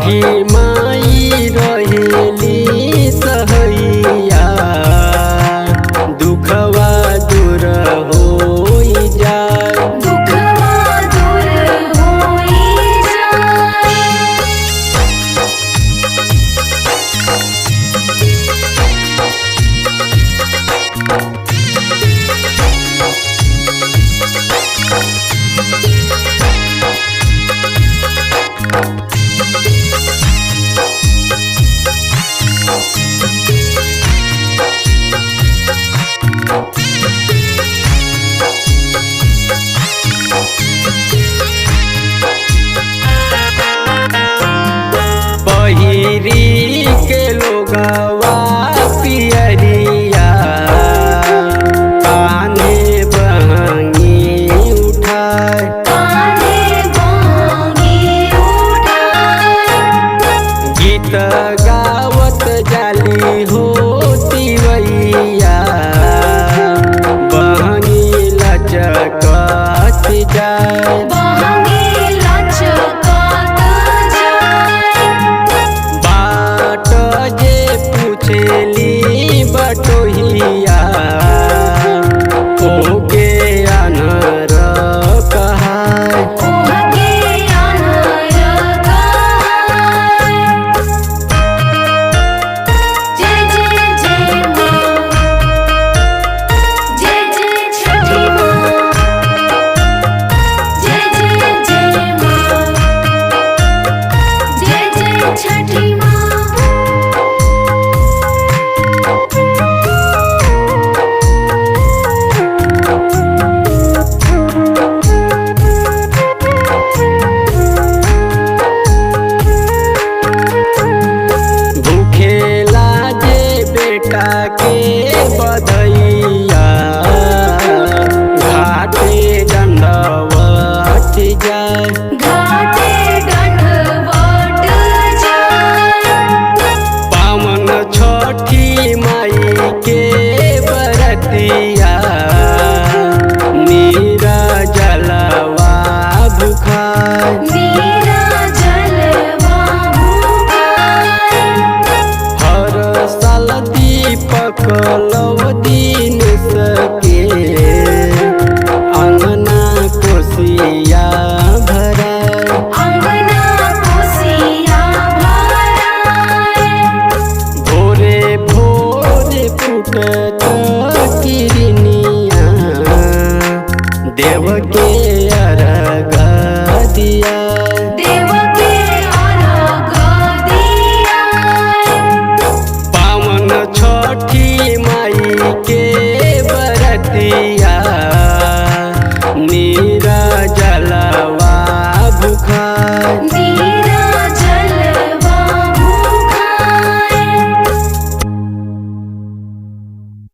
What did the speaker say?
छठी माई रहेली सहैया दुखवा दूर होई जाए। पहिरी के लोगवा पियरिया कान्हे बहंगी उठाए। गीत गावत जाली होती वैया बहंगी लचकत जाए। पूछेली बटोहिया ओके अनर कहाय। बेटा के बधैया घाटे दंडवत जाए। पावन छठी माई के बरतिया नीरा जलवा भुखाए।